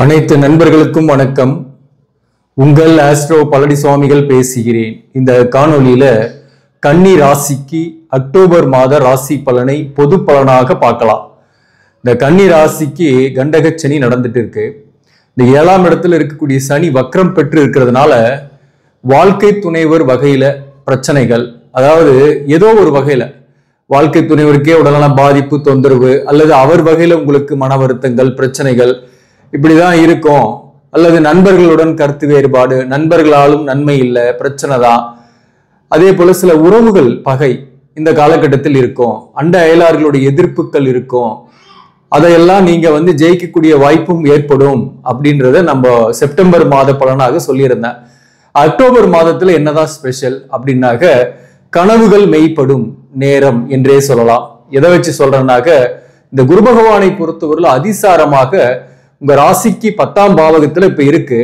அனைத்து நண்பர்களுக்கும் வணக்கம். உங்கள் ஆஸ்ட்ரோ பழனி சுவாமிகள் பேசுகிறேன். இந்த காணொளியில கன்னி ராசிக்கு அக்டோபர் மாத ராசி பலனை பொது பலனாக பார்க்கலாம். இந்த கன்னி ராசிக்கு கண்டக சனி நடந்துட்டு இருக்கு. இந்த 7ஆம் இடத்துல இருக்கக்கூடிய சனி வக்ரம் பெற்று இருக்கிறதுனால வாழ்க்கை துணைவர் வகையில பிரச்சனைகள், அதாவது ஏதோ ஒரு வகையில வாழ்க்கை துணைவருக்கே உடல்நல பாதிப்பு, தொந்தரவு, அல்லது அவர் வகையில உங்களுக்கு மன வருத்தங்கள், பிரச்சனைகள் இப்படிதான் இருக்கும். அல்லது நண்பர்களுடன் கருத்து வேறுபாடு, நண்பர்களாலும் நன்மை இல்லை, பிரச்சனை தான். அதே போல சில உறவுகள் பகை இந்த காலகட்டத்தில் இருக்கும். அண்ட அயலார்களுடைய எதிர்ப்புகள் இருக்கும். அதையெல்லாம் நீங்க ஜெயிக்கக்கூடிய வாய்ப்பும் ஏற்படும் அப்படின்றத நம்ம செப்டம்பர் மாத பலனாக சொல்லியிருந்தேன். அக்டோபர் மாதத்துல என்னதான் ஸ்பெஷல் அப்படின்னாக்க கனவுகள் மெய்ப்படும் நேரம் என்றே சொல்லலாம். எதை வச்சு சொல்றேன்னாக்க இந்த குரு பகவானை பொறுத்தவரையில் அதிசாரமாக உங்க ராசிக்கு 10ஆம் பாவகத்துல இப்ப இருக்கு.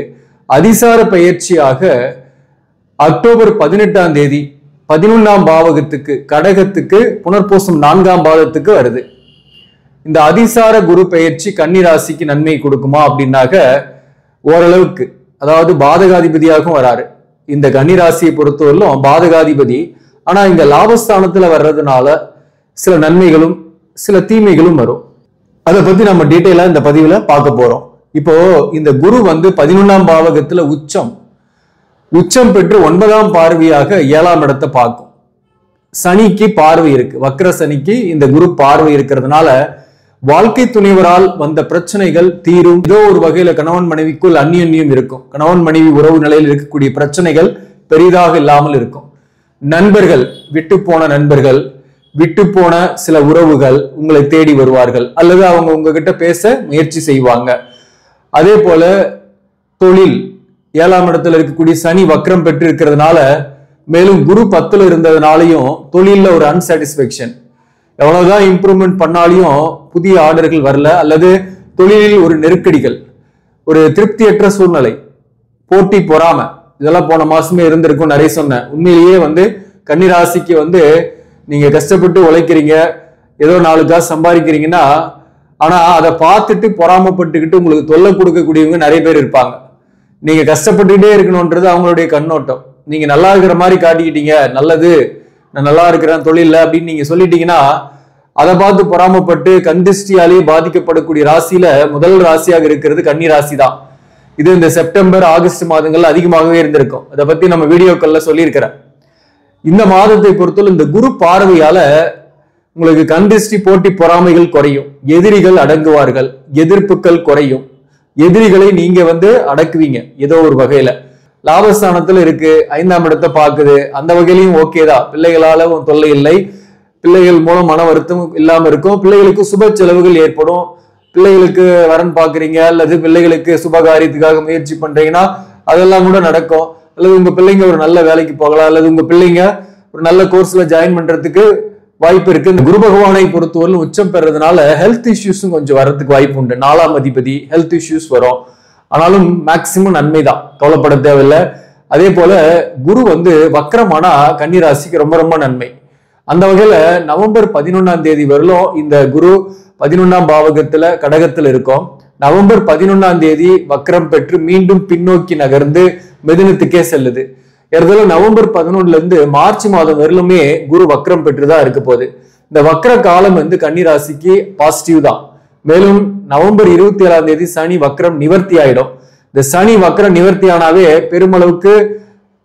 அதிசார பயிற்சியாக அக்டோபர் 18ஆம் தேதி 11ஆம் பாவகத்துக்கு கடகத்துக்கு புனர்பூசம் 4ஆம் பாவத்துக்கு வருது. இந்த அதிசார குரு பயிற்சி கன்னி ராசிக்கு நன்மை கொடுக்குமா அப்படின்னாக்க ஓரளவுக்கு, அதாவது பாதகாதிபதியாகவும் வராரு. இந்த கன்னி ராசியை பொறுத்தவரையிலும் பாதகாதிபதி, ஆனா இங்க லாபஸ்தானத்துல வர்றதுனால சில நன்மைகளும் சில தீமைகளும் வரும். அதை பத்தி நம்ம டீட்டெயிலா இந்த பதிவுல பார்க்க போறோம். இப்போ இந்த குரு 11ஆம் பாவகத்துல உச்சம் பெற்று 9ஆம் பார்வையாக 7ஆம் இடத்தை பார்க்கும். சனிக்கு பார்வை இருக்கு, வக்ர சனிக்கு இந்த குரு பார்வை இருக்கிறதுனால வாழ்க்கை துணைவரால் வந்த பிரச்சனைகள் தீரும். ஏதோ ஒரு வகையில கணவன் மனைவிக்குள் அந்நியம் இருக்கும். கணவன் மனைவி உறவு நிலையில் இருக்கக்கூடிய பிரச்சனைகள் பெரிதாக இல்லாமல் இருக்கும். நண்பர்கள், விட்டு போன சில உறவுகள் உங்களை தேடி வருவார்கள், அல்லது அவங்க உங்ககிட்ட பேச முயற்சி செய்வாங்க. அதே போல தொழில், 7ஆம் இடத்துல இருக்கக்கூடிய சனி வக்ரம் பெற்று இருக்கிறதுனால, மேலும் குரு 10ல இருந்ததுனாலையும் தொழில்ல ஒரு அன்சாட்டிஸ்பேக்ஷன், எவ்வளவுதான் இம்ப்ரூவ்மெண்ட் பண்ணாலையும் புதிய ஆர்டர்கள் வரல, அல்லது தொழிலில் ஒரு நெருக்கடிகள், ஒரு திருப்தியற்ற சூழ்நிலை, போட்டி பொறாம, இதெல்லாம் போன மாசமே இருந்திருக்கும். நிறைய சொன்னேன். உண்மையிலேயே கன்னி ராசிக்கு நீங்க கஷ்டப்பட்டு உழைக்கிறீங்க, ஏதோ 4 காசு சம்பாதிக்கிறீங்கன்னா, ஆனா அதை பார்த்துட்டு பொறாமப்பட்டுக்கிட்டு உங்களுக்கு தொல்லை கொடுக்கக்கூடியவங்க நிறைய பேர் இருப்பாங்க. நீங்க கஷ்டப்பட்டுக்கிட்டே இருக்கணும்ன்றது அவங்களுடைய கண்ணோட்டம். நீங்க நல்லா இருக்கிற மாதிரி காட்டிக்கிட்டீங்க, நல்லது நான் நல்லா இருக்கிறேன் தொழில அப்படின்னு நீங்க சொல்லிட்டீங்கன்னா, அதை பார்த்து பொறாமப்பட்டு கந்திஷ்டியாலேயே பாதிக்கப்படக்கூடிய ராசியில முதல் ராசியாக இருக்கிறது கன்னி ராசி தான். இது இந்த செப்டம்பர் ஆகஸ்ட் மாதங்கள்ல அதிகமாகவே இருந்திருக்கும். அதை பத்தி நம்ம வீடியோக்கள்ல சொல்லியிருக்கிறேன். இந்த மாதத்தை பொறுத்தவரை இந்த குரு பார்வையால உங்களுக்கு கந்திஷ்டி, போட்டி பொறாமைகள் குறையும், எதிரிகள் அடங்குவார்கள், எதிர்ப்புகள் குறையும், எதிரிகளை நீங்க அடக்குவீங்க. ஏதோ ஒரு வகையில லாபஸ்தானத்துல இருக்கு, 5ஆம் இடத்தை பாக்குது, அந்த வகையிலையும் ஓகேதான். பிள்ளைகளால தொல்லை இல்லை, பிள்ளைகள் மூலம் மன வருத்தம் இல்லாம இருக்கும், பிள்ளைகளுக்கு சுப செலவுகள் ஏற்படும். பிள்ளைகளுக்கு வரன் பாக்குறீங்க, அல்லது பிள்ளைகளுக்கு சுபகாரியத்துக்காக முயற்சி பண்றீங்கன்னா அதெல்லாம் கூட நடக்கும். அல்லது உங்க பிள்ளைங்க ஒரு நல்ல வேலைக்கு போகலாம், அல்லது உங்க பிள்ளைங்க ஒரு நல்ல கோர்ஸ்ல ஜாயின் பண்றதுக்கு வாய்ப்பு இருக்கு. இந்த குரு பகவானை பொறுத்தவரை உச்சம் பெறதுனால ஹெல்த் இஷ்யூஸும் கொஞ்சம் வரதுக்கு வாய்ப்பு உண்டு. 4ஆம் அதிபதி, ஹெல்த் இஷ்யூஸ் வரும். ஆனாலும் மேக்சிமம் நன்மை தான், கவலைப்பட தேவையில்லை. அதே போல குரு வக்ரமானா கன்னி ராசிக்கு ரொம்ப ரொம்ப நன்மை. அந்த வகையில நவம்பர் 11ஆம் தேதி வரலும் இந்த குரு 11ஆம் பாவகத்துல கடகத்துல இருக்கும். நவம்பர் 11ஆம் தேதி வக்ரம் பெற்று மீண்டும் பின்னோக்கி நகர்ந்து மிதுனத்துக்கே செல்லுது. நவம்பர் 11ல இருந்து மார்ச் மாதம் வரலுமே குரு வக்ரம் பெற்றுதான் இருக்க போகுது. இந்த வக்ர காலம் கன்னி ராசிக்கு பாசிட்டிவ் தான். மேலும் நவம்பர் 27ஆம் தேதி சனி வக்ரம் நிவர்த்தி ஆயிடும். இந்த சனி வக்ரம் நிவர்த்தி ஆனாவே பெருமளவுக்கு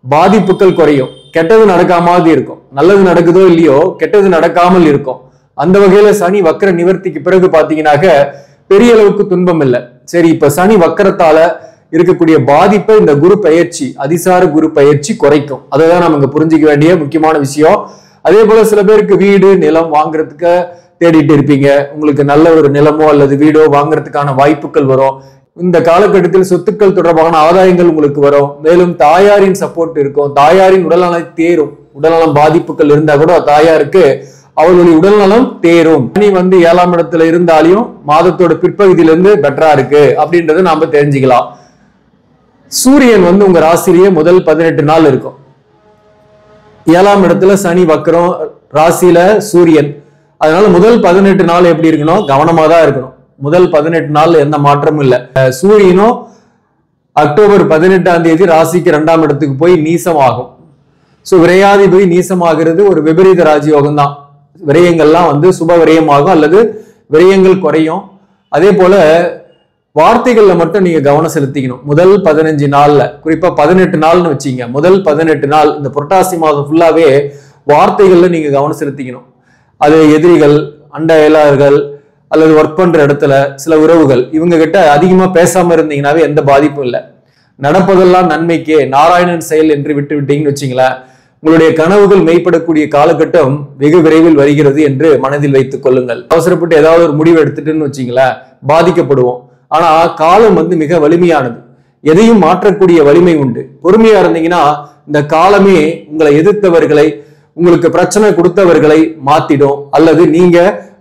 பாதிப்புகள் குறையும். கெட்டது நடக்காமது இருக்கும், நல்லது நடக்குதோ இல்லையோ கெட்டது நடக்காமல் இருக்கும். அந்த வகையில சனி வக்ர நிவர்த்திக்கு பிறகு பாத்தீங்கன்னாக்க பெரிய அளவுக்கு துன்பம் இல்லை. சரி, இப்ப சனி வக்கரத்தால இருக்கக்கூடிய பாதிப்பை இந்த குரு பயிற்சி, அதிசார குரு பயிற்சி குறைக்கும். அதைதான் நம்ம இங்க புரிஞ்சுக்க வேண்டிய முக்கியமான விஷயம். அதே போல சில பேருக்கு வீடு, நிலம் வாங்குறதுக்கு தேடிட்டு இருப்பீங்க. உங்களுக்கு நல்ல ஒரு நிலமோ அல்லது வீடோ வாங்குறதுக்கான வாய்ப்புகள் வரும். இந்த காலகட்டத்தில் சொத்துக்கள் தொடர்பான ஆதாயங்கள் உங்களுக்கு வரும். மேலும் தாயாரின் சப்போர்ட் இருக்கும். தாயாரின் உடல்நலம் தேரும். உடல்நலம் பாதிப்புகள் இருந்தா கூட தாயாருக்கு அவர்களுடைய உடல்நலம் தேரும். நீ 7ஆம் இடத்துல இருந்தாலையும் மாதத்தோட பிற்பகுதியிலிருந்து பெட்டரா இருக்கு அப்படின்றத நாம தெரிஞ்சுக்கலாம். சூரியன் உங்க ராசிலேயே முதல் 18 நாள் இருக்கும். 7ஆம் இடத்துல சனி வக்ரம், ராசியில சூரியன். அதனால முதல் 18 நாள் எப்படி இருக்கணும், கவனமா தான் இருக்கணும். முதல் 18 நாள் எந்த மாற்றமும் இல்லை. சூரியனும் அக்டோபர் 18ஆம் தேதி ராசிக்கு 2ஆம் இடத்துக்கு போய் நீசமாகும். சோ விரையாதிபதி நீசமாகிறது ஒரு விபரீத ராஜயோகம் தான். விரயங்கள்லாம் வந்து சுப விரயமாகும் அல்லது விரயங்கள் குறையும். அதே போல வார்த்தைகள்ல மட்டும் நீங்க கவனம் செலுத்திக்கணும். முதல் 15 நாள்ல, குறிப்பா 18 நாள்னு வச்சீங்க, முதல் 18 நாள் இந்த புரட்டாசி மாதம் ஃபுல்லாவே வார்த்தைகள்ல நீங்க கவனம் செலுத்திக்கணும். அது எதிரிகள், அண்ட அயலாளர்கள் அல்லது ஒர்க் பண்ற இடத்துல சில உறவுகள், இவங்க கிட்ட அதிகமா பேசாம இருந்தீங்கன்னாவே எந்த பாதிப்பும் இல்லை. நடப்பதெல்லாம் நன்மைக்கே, நாராயணன் செயல் என்று விட்டு விட்டீங்கன்னு வச்சுங்களேன், உங்களுடைய கனவுகள் மெய்ப்படக்கூடிய காலகட்டம் வெகு விரைவில் வருகிறது என்று மனதில் வைத்துக் கொள்ளுங்கள். அவசரப்பட்டு ஏதாவது ஒரு முடிவு எடுத்துட்டுன்னு வச்சுங்களேன், பாதிக்கப்படுவோம். ஆனா காலம் வந்து மிக வலிமையானது, எதையும் மாற்றக்கூடிய வலிமை உண்டு. பொறுமையா இருந்தீங்கன்னா இந்த காலமே உங்களை எதிர்த்தவர்களை, உங்களுக்கு பிரச்சனை கொடுத்தவர்களை மாத்திடும், அல்லது நீங்க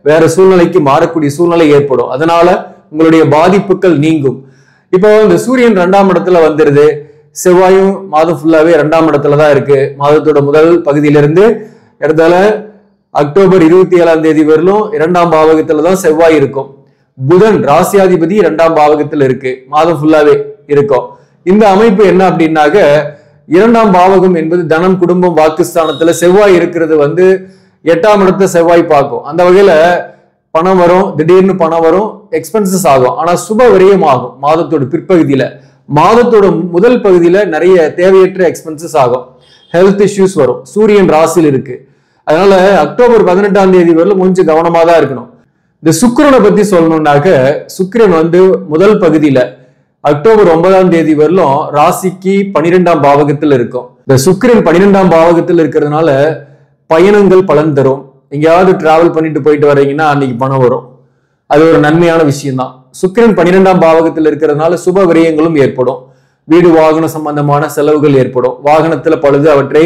வேற சூழ்நிலைக்கு மாறக்கூடிய சூழ்நிலை ஏற்படும். அதனால உங்களுடைய பாதிப்புகள் நீங்கும். இப்போ இந்த சூரியன் 2ஆம் இடத்துல வந்துருது, செவ்வாயும் மாதம் ஃபுல்லாவே 2ஆம் இடத்துல தான் இருக்கு. மாதத்தோட முதல் பகுதியிலிருந்து இடத்துல அக்டோபர் 27ஆம் தேதி வரலும் 2ஆம் பாவகத்துல தான் செவ்வாய் இருக்கும். புதன் ராசியாதிபதி 2ஆம் பாவகத்துல இருக்கு, மாதம் ஃபுல்லாவே இருக்கும். இந்த அமைப்பு என்ன அப்படின்னாக்க, 2ஆம் பாவகம் என்பது தனம், குடும்பம், வாக்குஸ்தானத்துல செவ்வாய் இருக்கிறது வந்து 8ஆம் இடத்தை செவ்வாய் பார்க்கும். அந்த வகையில பணம் வரும், திடீர்னு பணம் வரும், எக்ஸ்பென்சஸ் ஆகும். ஆனா சுப விரயம் ஆகும் மாதத்தோட பிற்பகுதியில. மாதத்தோட முதல் பகுதியில நிறைய தேவையற்ற எக்ஸ்பென்சஸ் ஆகும், ஹெல்த் இஷ்யூஸ் வரும். சூரியன் ராசியில் இருக்கு. அதனால அக்டோபர் 18ஆம் தேதி வரலும் கொஞ்சம் கவனமா தான் இருக்கணும். இந்த சுக்கிரனை பத்தி சொல்லணும்னாக்க, சுக்கிரன் வந்து முதல் பகுதியில அக்டோபர் 9ஆம் தேதி வரலும் ராசிக்கு 12ஆம் பாவகத்தில் இருக்கும். இந்த சுக்கிரன் 12ஆம் பாவகத்தில் இருக்கிறதுனால பயணங்கள் பலன் தரும். எங்கேயாவது டிராவல் பண்ணிட்டு போயிட்டு வர்றீங்கன்னா அன்னைக்கு பணம் வரும், அது ஒரு நன்மையான விஷயம் தான். சுக்கிரன் 12ஆம் பாவகத்தில் இருக்கிறதுனால சுப விரயங்களும் ஏற்படும். வீடு வாகன சம்பந்தமான செலவுகள் ஏற்படும். வாகனத்துல பழுது, அவற்றை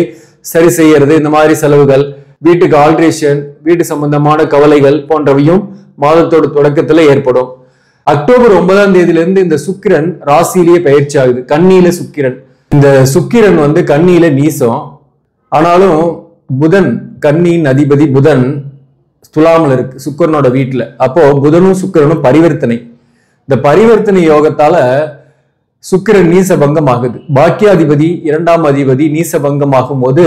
சரி செய்யறது, இந்த மாதிரி செலவுகள், வீட்டுக்கு ஆல்ட்ரேஷன், வீட்டு சம்பந்தமான கவலைகள் போன்றவையும் மாதத்தோட தொடக்கத்துல ஏற்படும். அக்டோபர் 9ஆம் தேதியிலிருந்து இந்த சுக்கிரன் ராசியிலேயே பயிற்சி ஆகுது. கன்னியில சுக்கிரன், இந்த சுக்கிரன் வந்து கன்னியில நீசம். ஆனாலும் புதன், கன்னியின் அதிபதி புதன் துலாமில் இருக்கு சுக்கிரனோட வீட்டுல. அப்போ புதனும் சுக்கிரனும் பரிவர்த்தனை. இந்த பரிவர்த்தனை யோகத்தால சுக்கிரன் நீசபங்கம் ஆகுது. பாக்கியாதிபதி 2ஆம் அதிபதி நீசபங்கம் ஆகும் போது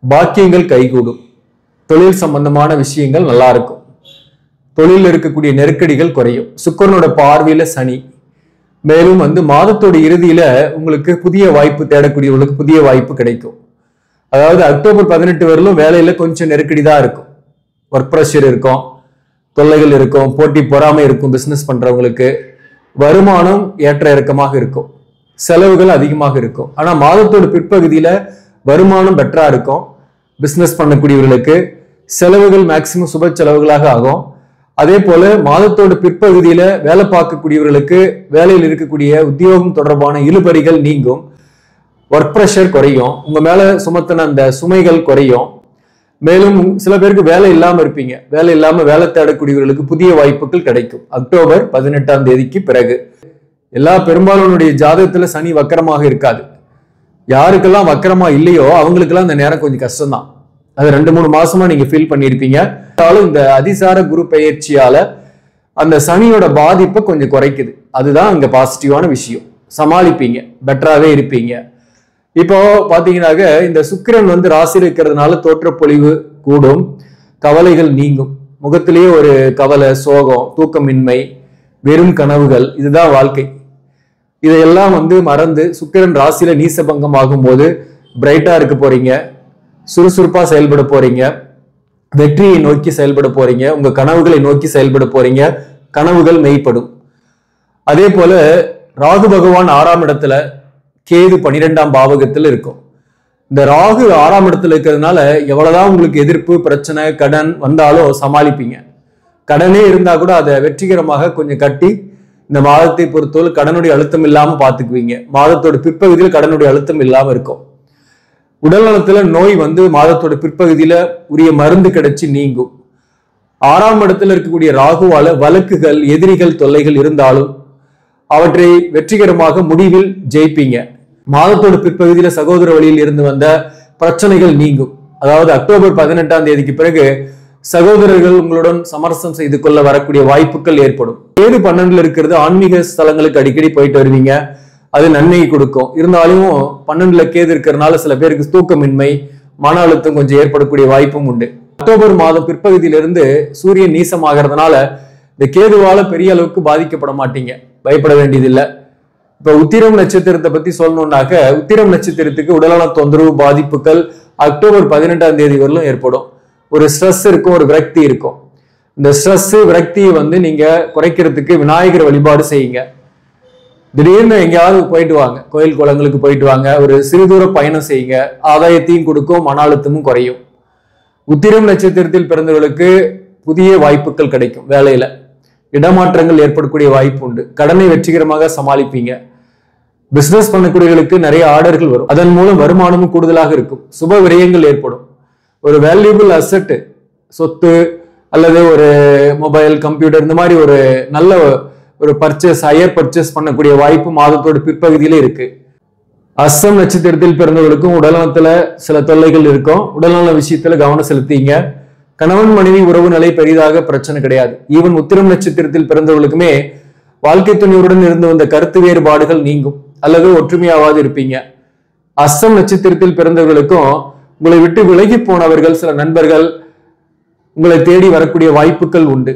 பாக்கியங்கள் கைகூடும். தொழில் சம்பந்தமான விஷயங்கள் நல்லா இருக்கும். தொழில் இருக்கக்கூடிய நெருக்கடிகள் குறையும். சுக்கிரனோட பார்வையில சனி. மேலும் வந்து மாதத்தோட இறுதியில உங்களுக்கு புதிய வாய்ப்பு தேடக்கூடியவங்களுக்கு புதிய வாய்ப்பு கிடைக்கும். அதாவது அக்டோபர் 18 வரலும் வேலையில கொஞ்சம் நெருக்கடி தான் இருக்கும். ஒர்க் ப்ரெஷர் இருக்கும், தொல்லைகள் இருக்கும், போட்டி பொறாமை இருக்கும். பிசினஸ் பண்றவங்களுக்கு வருமானம் ஏற்ற இறக்கமாக இருக்கும், செலவுகள் அதிகமாக இருக்கும். ஆனா மாதத்தோட பிற்பகுதியில வருமானம் பெட்டரா இருக்கும். பிசினஸ் பண்ணக்கூடியவர்களுக்கு செலவுகள் மேக்சிமம் சுப செலவுகளாக ஆகும். அதே போல மாதத்தோட பிற்பகுதியில வேலை பார்க்கக்கூடியவர்களுக்கு வேலையில் இருக்கக்கூடிய உத்தியோகம் தொடர்பான இழுபறிகள் நீங்கும். ஒர்க் ப்ரெஷர் குறையும், உங்க மேல சுமத்தின அந்த சுமைகள் குறையும். மேலும் சில பேருக்கு வேலை இல்லாம இருப்பீங்க, வேலை இல்லாம வேலை தேடக்கூடியவர்களுக்கு புதிய வாய்ப்புகள் கிடைக்கும் அக்டோபர் 18ஆம் தேதிக்கு பிறகு. எல்லா பெரும்பாலானுடைய ஜாதகத்துல சனி வக்கரமாக இருக்காது. யாருக்கெல்லாம் வக்கரமா இல்லையோ அவங்களுக்கெல்லாம் இந்த நேரம் கொஞ்சம் கஷ்டம்தான். அது 2-3 மாசமா நீங்க ஃபீல் பண்ணியிருப்பீங்க. இந்த அதிசார குரு பெயர்ச்சியால அந்த சனியோட பாதிப்பை கொஞ்சம் குறைக்குது. அதுதான் இங்க பாசிட்டிவான விஷயம். சமாளிப்பீங்க, பெட்டராகவே இருப்பீங்க. இப்போ பாத்தீங்கன்னாக்க இந்த சுக்கிரன் வந்து ராசியில் இருக்கிறதுனால தோற்றப்பொழிவு கூடும், கவலைகள் நீங்கும். முகத்திலேயே ஒரு கவலை, சோகம், தூக்கமின்மை, வெறும் கனவுகள், இதுதான் வாழ்க்கை. இதையெல்லாம் வந்து மறந்து சுக்கிரன் ராசியில நீசபங்கம் ஆகும் போது பிரைட்டா இருக்க போறீங்க, சுறுசுறுப்பா செயல்பட போறீங்க, வெற்றியை நோக்கி செயல்பட போறீங்க, உங்க கனவுகளை நோக்கி செயல்பட போறீங்க, கனவுகள் மெய்ப்படும். அதே போல ராகு பகவான் 6ஆம் இடத்துல, கேது 12ஆம் பாவகத்தில் இருக்கும். இந்த ராகு 6ஆம் இடத்துல இருக்கிறதுனால எவ்வளவுதான் உங்களுக்கு எதிர்ப்பு, பிரச்சனை, கடன் வந்தாலும் சமாளிப்பீங்க. கடனே இருந்தா கூட அதை வெற்றிகரமாக கொஞ்சம் கட்டி இந்த மாதத்தை பொறுத்தவரை கடனுடைய அழுத்தம் இல்லாம பாத்துக்குவீங்க. மாதத்தோட பிற்பகுதியில் கடனுடைய அழுத்தம் இல்லாம இருக்கும். உடல் நலத்துல நோய் வந்து மாதத்தோட பிற்பகுதியில உரிய மருந்து கிடைச்சு நீங்கும். 6ஆம் இடத்துல இருக்கக்கூடிய ராகுவால வழக்குகள், எதிரிகள், தொல்லைகள் இருந்தாலும் அவற்றை வெற்றிகரமாக முடிவில் ஜெயிப்பீங்க. மாதத்தோட பிற்பகுதியில சகோதர வழியில் இருந்து வந்த பிரச்சனைகள் நீங்கும். அதாவது அக்டோபர் 18ஆம் தேதிக்கு பிறகு சகோதரர்கள் உங்களுடன் சமரசம் செய்து கொள்ள வரக்கூடிய வாய்ப்புகள் ஏற்படும். கேது 12ல இருக்கிறது, ஆன்மீக ஸ்தலங்களுக்கு அடிக்கடி போயிட்டு வருவீங்க, அது நன்மையை கொடுக்கும். இருந்தாலும் 12ல கேது இருக்கிறதுனால சில பேருக்கு தூக்கமின்மை, மன அழுத்தம் கொஞ்சம் ஏற்படக்கூடிய வாய்ப்பும் உண்டு. அக்டோபர் மாதம் பிற்பகுதியிலிருந்து சூரியன் நீசமாகிறதுனால இந்த கேதுவால பெரிய அளவுக்கு பாதிக்கப்பட மாட்டீங்க, பயப்பட வேண்டியதில்லை. இப்ப உத்திரம் நட்சத்திரத்தை பத்தி சொல்லணும்னாக்க, உத்திரம் நட்சத்திரத்துக்கு உடல்நல தொந்தரவு பாதிப்புகள் அக்டோபர் 18ஆம் தேதி வரலும் ஏற்படும். ஒரு ஸ்ட்ரெஸ் இருக்கும், ஒரு விரக்தி இருக்கும். இந்த ஸ்ட்ரெஸ் விரக்தியை நீங்க குறைக்கிறதுக்கு விநாயகர் வழிபாடு செய்யுங்க. திடீர்னு எங்கேயாவது போயிட்டு வாங்க, கோயில் குளங்களுக்கு போயிட்டு வாங்க, ஒரு சிறு தூர பயணம் செய்யுங்க, ஆதாயத்தையும் கொடுக்கும், மன அழுத்தமும் குறையும். உத்திரம் நட்சத்திரத்தில் பிறந்தவர்களுக்கு புதிய வாய்ப்புகள் கிடைக்கும். வேலையில இடமாற்றங்கள் ஏற்படக்கூடிய வாய்ப்பு உண்டு. கடனை வெற்றிகரமாக சமாளிப்பீங்க. பிசினஸ் பண்ணக்கூடியவர்களுக்கு நிறைய ஆர்டர்கள் வரும், அதன் மூலம் வருமானமும் கூடுதலாக இருக்கும். சுப விரயங்கள் ஏற்படும். ஒரு வேல்யூபிள் அசெட், சொத்து அல்லது ஒரு மொபைல், கம்ப்யூட்டர், இந்த மாதிரி ஒரு நல்ல ஒரு பர்ச்சேஸ், ஹையர் பர்ச்சேஸ் பண்ணக்கூடிய வாய்ப்பு மாதத்தோட பிற்பகுதியில இருக்கு. அஸ்தம் நட்சத்திரத்தில் பிறந்தவர்களுக்கும் உடல்நலத்துல சில தொல்லைகள் இருக்கும். உடல்நல விஷயத்துல கவனம் செலுத்திங்க. கணவன் மனைவி உறவு நிலை பெரிதாக பிரச்சனை கிடையாது. ஈவன் உத்திரம் நட்சத்திரத்தில் பிறந்தவர்களுக்குமே வாழ்க்கை துணையுடன் இருந்து வந்த கருத்து வேறுபாடுகள் நீங்கும் அல்லது ஒற்றுமையாவது இருப்பீங்க. அஸ்தம் நட்சத்திரத்தில் பிறந்தவர்களுக்கும் உங்களை விட்டு விலகி போனவர்கள், சில நண்பர்கள் உங்களை தேடி வரக்கூடிய வாய்ப்புகள் உண்டு.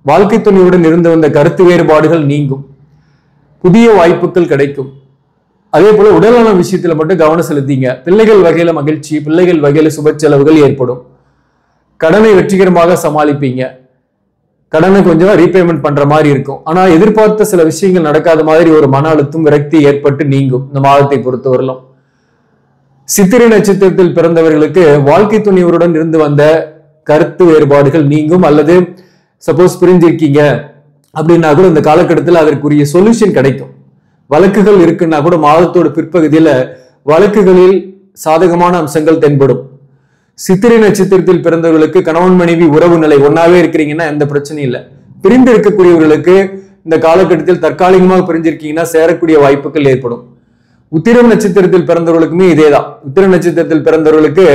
வாழ்க்கை துணையுடன் இருந்து வந்த கருத்து வேறுபாடுகள் நீங்கும், புதிய வாய்ப்புகள் கிடைக்கும். அதே போல உடல்நல விஷயத்துல மட்டும் கவனம் செலுத்திங்க. பிள்ளைகள் வகையில மகிழ்ச்சி, பிள்ளைகள் வகையில சுப செலவுகள் ஏற்படும். கடனை வெற்றிகரமாக சமாளிப்பீங்க. கடனை கொஞ்சம் ரீபேமெண்ட் பண்ற மாதிரி இருக்கும். ஆனா எதிர்பார்த்த சில விஷயங்கள் நடக்காத மாதிரி ஒரு மன அழுத்தம், விரக்தி ஏற்பட்டு நீங்கும் இந்த மாதத்தை பொறுத்தவரையிலும். சித்திரை நட்சத்திரத்தில் பிறந்தவர்களுக்கு வாழ்க்கை துணைவருடன் இருந்து வந்த கருத்து வேறுபாடுகள் நீங்கும். அல்லது சப்போஸ் பிரிஞ்சிருக்கீங்க அப்படின்னா கூட இந்த காலகட்டத்தில் அதற்குரிய சொல்யூஷன் கிடைக்கும். வழக்குகள் இருக்குன்னா கூட மாதத்தோட பிற்பகுதியில வழக்குகளில் சாதகமான அம்சங்கள் தென்படும். சித்திரை நட்சத்திரத்தில் பிறந்தவர்களுக்கு கணவன் மனைவி உறவு நிலை ஒன்னாவே இருக்கிறீங்கன்னா எந்த பிரச்சனையும் இல்லை. பிரிந்து இருக்கக்கூடியவர்களுக்கு இந்த காலகட்டத்தில் தற்காலிகமாக பிரிஞ்சிருக்கீங்கன்னா சேரக்கூடிய வாய்ப்புகள் ஏற்படும். உத்திரம் நட்சத்திரத்தில் பிறந்தவர்களுக்குமே இதேதான். உத்திரம் நட்சத்திரத்தில் பிறந்தவர்களுக்கு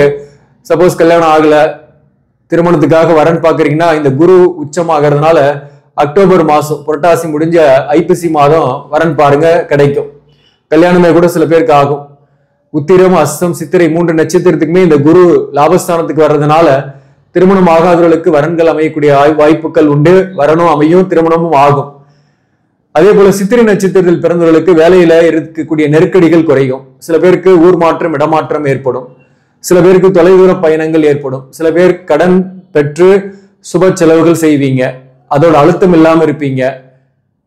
சப்போஸ் கல்யாணம் ஆகல, திருமணத்துக்காக வரன் பாக்குறீங்கன்னா இந்த குரு உச்சமாகிறதுனால அக்டோபர் மாசம் புரட்டாசி முடிஞ்ச ஐப்பசி மாதம் வரன் பாருங்க, கிடைக்கும். கல்யாணமே கூட சில பேருக்கு ஆகும். உத்திரம், அஸ்தம், சித்திரை 3 நட்சத்திரத்துக்குமே இந்த குரு லாபஸ்தானத்துக்கு வர்றதுனால திருமணம் ஆகாதவர்களுக்கு வரன்கள் அமையக்கூடிய வாய்ப்புகள் உண்டு. வரணும் அமையும், திருமணமும் ஆகும். அதே போல சித்திரை நட்சத்திரத்தில் பிறந்தவர்களுக்கு வேலையில இருக்கக்கூடிய நெருக்கடிகள் குறையும். சில பேருக்கு ஊர் மாற்றம், இடமாற்றம் ஏற்படும். சில பேருக்கு தொலைதூர பயணங்கள் ஏற்படும். சில பேர் கடன் பெற்று சுப செலவுகள் செய்வீங்க, அதோட அழுத்தம் இல்லாம இருப்பீங்க.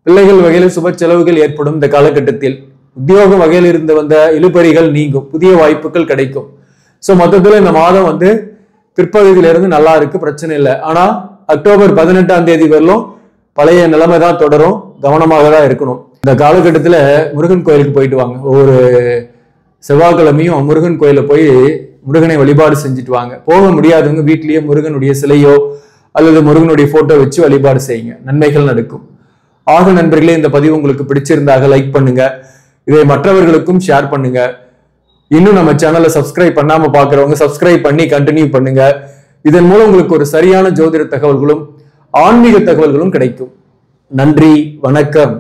பிள்ளைகள் வகையில சுப செலவுகள் ஏற்படும். இந்த காலகட்டத்தில் உத்தியோக வகையில் இருந்து வந்த இழுபறிகள் நீங்கும், புதிய வாய்ப்புகள் கிடைக்கும். சோ மொத்தத்துல இந்த மாதம் பிற்பகுதியில இருந்து நல்லா இருக்கு, பிரச்சனை இல்லை. ஆனா அக்டோபர் 18ஆம் தேதி வரலும் பழைய நிலைமை தான் தொடரும், கவனமாக தான் இருக்கணும். இந்த காலகட்டத்துல முருகன் கோயிலுக்கு போயிட்டு வாங்க. ஒவ்வொரு செவ்வாய்க்கிழமையும் முருகன் கோயில போய் முருகனை வழிபாடு செஞ்சுட்டு வாங்க. போக முடியாதவங்க வீட்லயே முருகனுடைய சிலையோ அல்லது முருகனுடைய போட்டோ வச்சு வழிபாடு செய்யுங்க, நன்மைகள் நடக்கும். ஆக நண்பர்களே, இந்த பதிவு உங்களுக்கு பிடிச்சிருந்தாக லைக் பண்ணுங்க, இதை மற்றவர்களுக்கும் ஷேர் பண்ணுங்க. இன்னும் நம்ம சேனலை சப்ஸ்கிரைப் பண்ணாம பாக்குறவங்க சப்ஸ்கிரைப் பண்ணி கண்டினியூ பண்ணுங்க. இதன் மூலம் உங்களுக்கு ஒரு சரியான ஜோதிட தகவல்களும் ஆன்மீக தகவல்களும் கிடைக்கும். நன்றி, வணக்கம்.